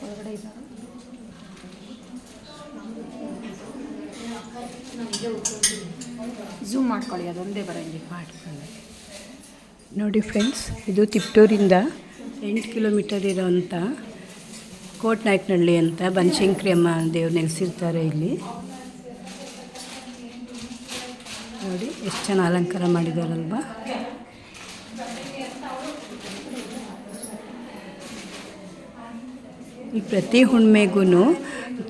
ಒಳಗಡೆ ಇದ್ದಾರೆ. ಝೂಮ್ ಮಾಡ್ಕೊಳ್ಳಿ, ಅದೊಂದೇ ಬರಂಗಿ ಮಾಡ್ಕೊಳ್ಳಿ. ನೋಡಿ ಫ್ರೆಂಡ್ಸ್, ಇದು ತಿಪ್ಟೂರಿಂದ 8 ಕಿಲೋಮೀಟರ್ ಇರೋವಂಥ ಕೋಟನಾಯಕನಹಳ್ಳಿ ಅಂತ ಬನಶಂಕರಿ ಅಮ್ಮ ದೇವ್ರು ನೆಲೆಸಿರ್ತಾರೆ ಇಲ್ಲಿ. ನೋಡಿ ಎಷ್ಟು ಚೆನ್ನಾಗಿ ಅಲಂಕಾರ ಮಾಡಿದಾರಲ್ವ. ಈ ಪ್ರತಿ ಹುಣ್ಣಿಮೆಗೂ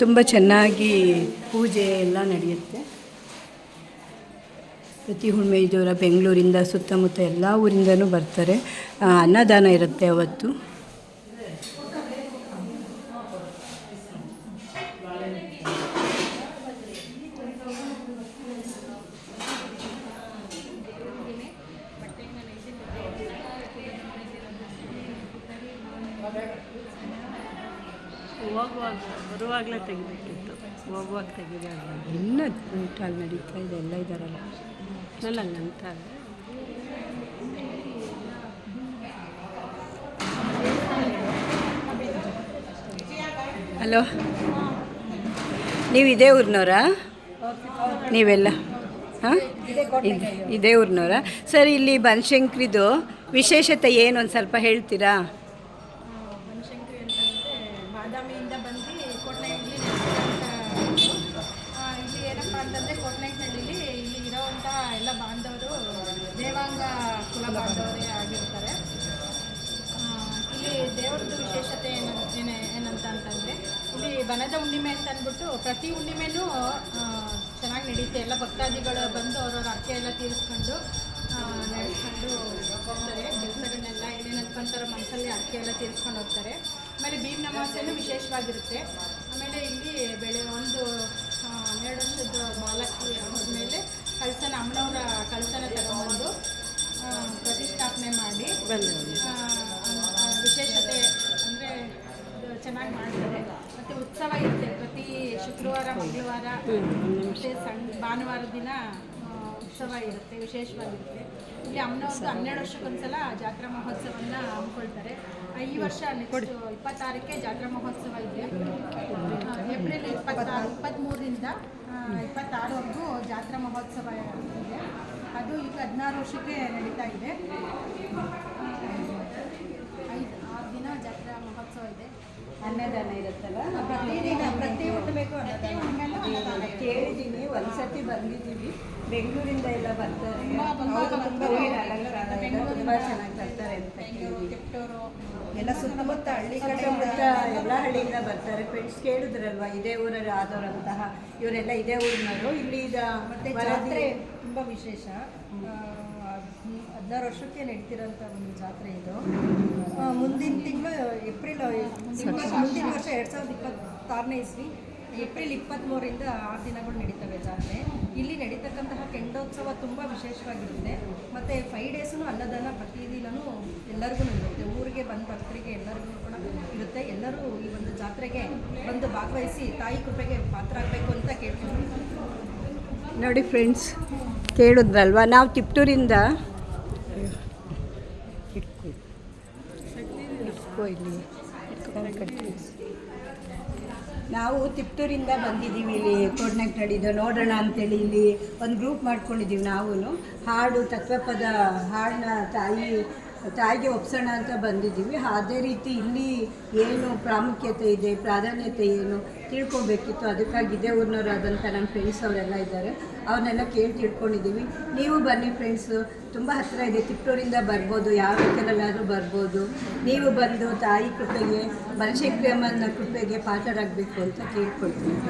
ತುಂಬ ಚೆನ್ನಾಗಿ ಪೂಜೆ ಎಲ್ಲ ನಡೆಯುತ್ತೆ. ಪ್ರತಿ ಹುಣ್ಣಿಮೆ ಇದರ ಬೆಂಗಳೂರಿಂದ ಸುತ್ತಮುತ್ತ ಎಲ್ಲ ಊರಿಂದನೂ ಬರ್ತಾರೆ. ಅನ್ನದಾನ ಇರುತ್ತೆ ಅವತ್ತು. ಹೋಗುವಾಗ ಬರುವಾಗಲೇ ತೆಗಿಬೇಕಿತ್ತು, ಹೋಗುವಾಗ ತೆಗಿದೆ. ಇನ್ನೂ ಊಟಲ್ಲಿ ನಡೀತಾ ಇದೆ, ಎಲ್ಲ ಇದ್ದಾರಲ್ಲ. ನಾನು ಹಂಗಂತ ಹಲೋ, ನೀವು ಇದೇ ಊರಿನವರಾ? ನೀವೆಲ್ಲ ಹಾಂ ಇದೇ ಊರಿನವರಾ? ಸರ್, ಇಲ್ಲಿ ಬನಶಂಕರಿದು ವಿಶೇಷತೆ ಏನು ಒಂದು ಸ್ವಲ್ಪ ಹೇಳ್ತೀರಾ? ಬನಶಂಕರಿ ಅಂತಂದರೆ ಬಾದಾಮಿಯಿಂದ ಬಂದು ಕೋಟನಾಯಕನಹಳ್ಳಿ ಇಲ್ಲಿ ಏನಪ್ಪ ಅಂತಂದರೆ ಕೋಟನಾಯಕನಹಳ್ಳಿಲಿ ಇಲ್ಲಿ ಇರೋವಂಥ ಎಲ್ಲ ಬಾಂಧವರು ದೇವಾಂಗ ಕುಲ ಬಾಂಧವರೇ ಆಗಿರ್ತಾರೆ. ಇಲ್ಲಿ ದೇವ್ರದ್ದು ವಿಶೇಷತೆ ಏನಂತ ಅಂತಂದರೆ ಇಲ್ಲಿ ಬನದ ಹುಣ್ಣಿಮೆ ಅಂತ ಅಂದ್ಬಿಟ್ಟು ಪ್ರತಿ ಹುಣ್ಣಿಮೆನೂ ಚೆನ್ನಾಗಿ ನಡೀತೆ. ಎಲ್ಲ ಭಕ್ತಾದಿಗಳು ಬಂದು ಅವ್ರವ್ರ ಅರ್ಕೆ ಎಲ್ಲ ತೀರಿಸ್ಕೊಂಡು ನಡೆಸ್ಕೊಂಡು ಹೋಗ್ತಾರೆ. ಕೆಲಸಗಳನ್ನೆಲ್ಲ ಏನೇನು ಅನ್ಕೊಂತಾರೋ ಮನಸ್ಸಲ್ಲಿ ಅರ್ಕೆ ಎಲ್ಲ ತೀರಿಸ್ಕೊಂಡು ಹೋಗ್ತಾರೆ. ಆಮೇಲೆ ಭೀಮನ ಅಮಾವಾಸ್ಯೆನೂ ವಿಶೇಷವಾಗಿರುತ್ತೆ. ಆಮೇಲೆ ಇಲ್ಲಿ ಒಂದು 12 ವರ್ಷದ ಬಾಲಕಿ ಆದಮೇಲೆ ಕಳಸನ ಅಮ್ಮನವರ ಕಳಸನ ತಗೊಂಬಂದು ಪ್ರತಿಷ್ಠಾಪನೆ ಮಾಡಿ ವಿಶೇಷತೆ ಅಂದರೆ ಚೆನ್ನಾಗಿ ಮಾಡ್ತಾರೆ. ಮತ್ತು ಉತ್ಸವ ಇರುತ್ತೆ ಪ್ರತಿ ಶುಕ್ರವಾರ, ಮಂಗಳವಾರ ಮತ್ತು ಭಾನುವಾರ ದಿನ ಉತ್ಸವ ಇರುತ್ತೆ, ವಿಶೇಷವಾಗಿರುತ್ತೆ. ಇಲ್ಲಿ ಅಮ್ಮನವ್ರದ್ದು 12 ವರ್ಷಕ್ಕೊಂದ್ಸಲ ಜಾತ್ರಾ ಮಹೋತ್ಸವವನ್ನು ಹಮ್ಮಿಕೊಳ್ತಾರೆ. ಈ ವರ್ಷ ನೆಕ್ಸ್ಟ್ 26ಕ್ಕೆ ಜಾತ್ರಾ ಮಹೋತ್ಸವ ಇದೆ. ಏಪ್ರಿಲ್ 23ರಿಂದ 26ವರೆಗೂ ಜಾತ್ರಾ ಮಹೋತ್ಸವ ಇದೆ. ಅದು ಈಗ 16 ವರ್ಷಕ್ಕೆ ನಡೀತಾ ಇದೆ. 6 ದಿನ ಜಾತ್ರಾ ಮಹೋತ್ಸವ ಇದೆ. ಅನ್ನದಾನ ಇರುತ್ತಲ್ಲ, ಪ್ರತಿ ಹುಣ್ಣಿಮೆಗೂ ಕೇಳಿದ್ದೀನಿ. ಒಂದ್ಸತಿ ಬಂದಿದ್ದೀವಿ. ಬೆಂಗಳೂರಿಂದ ಎಲ್ಲ ಬರ್ತಾರೆ, ತುಂಬ ಚೆನ್ನಾಗಿ ಬರ್ತಾರೆ ಅಂತ. ತಿಪ್ಟೂರು ಎಲ್ಲ ಸುತ್ತಮುತ್ತ ಹಳ್ಳಿ ಕಡೆಯಿಂದ ಎಲ್ಲ ಹಳ್ಳಿಯಿಂದ ಬರ್ತಾರೆ. ಫ್ರೆಂಡ್ಸ್ ಕೇಳಿದ್ರಲ್ವ, ಇದೇ ಊರಲ್ಲಿ ಆದವರಂತಹ ಇವರೆಲ್ಲ ಇದೇ ಊರಿನವರು. ಇಲ್ಲಿ ಮತ್ತು ಜಾತ್ರೆ ತುಂಬ ವಿಶೇಷ. 16 ವರ್ಷಕ್ಕೆ ನಡೀತಿರೋಂಥ ಒಂದು ಜಾತ್ರೆ ಇದು. ಮುಂದಿನ ತಿಂಗಳು ಏಪ್ರಿಲ್ ಮುಂದಿನ ವರ್ಷ 2026ನೇ ಇಸ್ವಿ ಏಪ್ರಿಲ್ 23ರಿಂದ 6 ದಿನಗಳು ನಡೀತವೆ ಜಾತ್ರೆ. ಇಲ್ಲಿ ನಡೀತಕ್ಕಂತಹ ಕೆಂಡೋತ್ಸವ ತುಂಬ ವಿಶೇಷವಾಗಿರುತ್ತೆ. ಮತ್ತು 5 ಡೇಸೂ ಅನ್ನದಾನ ಪ್ರತಿದಿನವೂ ಎಲ್ಲರಿಗೂ ಇರುತ್ತೆ. ಊರಿಗೆ ಬಂದು ಭಕ್ತರಿಗೆ ಎಲ್ಲರಿಗೂ ಕೂಡ ಇರುತ್ತೆ. ಎಲ್ಲರೂ ಈ ಒಂದು ಜಾತ್ರೆಗೆ ಬಂದು ಭಾಗವಹಿಸಿ ತಾಯಿ ಕೃಪೆಗೆ ಪಾತ್ರ ಆಗಬೇಕು ಅಂತ ಕೇಳ್ತೀನಿ. ನೋಡಿ ಫ್ರೆಂಡ್ಸ್, ಕೇಳಿದ್ರಲ್ವ, ನಾವು ತಿಪ್ಟೂರಿಂದ ನಾವು ತಿಪ್ಟೂರಿಂದ ಬಂದಿದ್ದೀವಿ. ಇಲ್ಲಿ ಕೋಟನಾಯಕನಹಳ್ಳಿದು ನೋಡೋಣ ಅಂತೇಳಿ ಇಲ್ಲಿ ಒಂದು ಗ್ರೂಪ್ ಮಾಡ್ಕೊಂಡಿದ್ದೀವಿ. ನಾವು ಹಾಡು ತತ್ವಪದ ಹಾಡನ್ನ ತಾಯಿಗೆ ಒಪ್ಸೋಣ ಅಂತ ಬಂದಿದ್ದೀವಿ. ಅದೇ ರೀತಿ ಇಲ್ಲಿ ಏನು ಪ್ರಾಮುಖ್ಯತೆ ಇದೆ, ಪ್ರಾಧಾನ್ಯತೆ ಏನು ತಿಳ್ಕೊಬೇಕಿತ್ತು. ಅದಕ್ಕಾಗಿ ಇದೇ ಊರಿನವರಾದಂಥ ನಮ್ಮ ಫ್ರೆಂಡ್ಸ್ ಅವರೆಲ್ಲ ಇದ್ದಾರೆ, ಅವನ್ನೆಲ್ಲ ಕೇಳಿ ತಿಳ್ಕೊಂಡಿದ್ದೀವಿ. ನೀವು ಬನ್ನಿ ಫ್ರೆಂಡ್ಸು, ತುಂಬ ಹತ್ತಿರ ಇದೆ. ತಿಪ್ಟೂರಿಂದ ಬರ್ಬೋದು, ಯಾವ ವೆಹಿಕಲಲ್ಲಾದರೂ ಬರ್ಬೋದು. ನೀವು ಬಂದು ತಾಯಿ ಕೃಪೆಗೆ, ಬನಶಂಕರಿ ಅಮ್ಮನ ಕೃಪೆಗೆ ಪಾತ್ರರಾಗಬೇಕು ಅಂತ ಕೇಳ್ಕೊಳ್ತೀನಿ.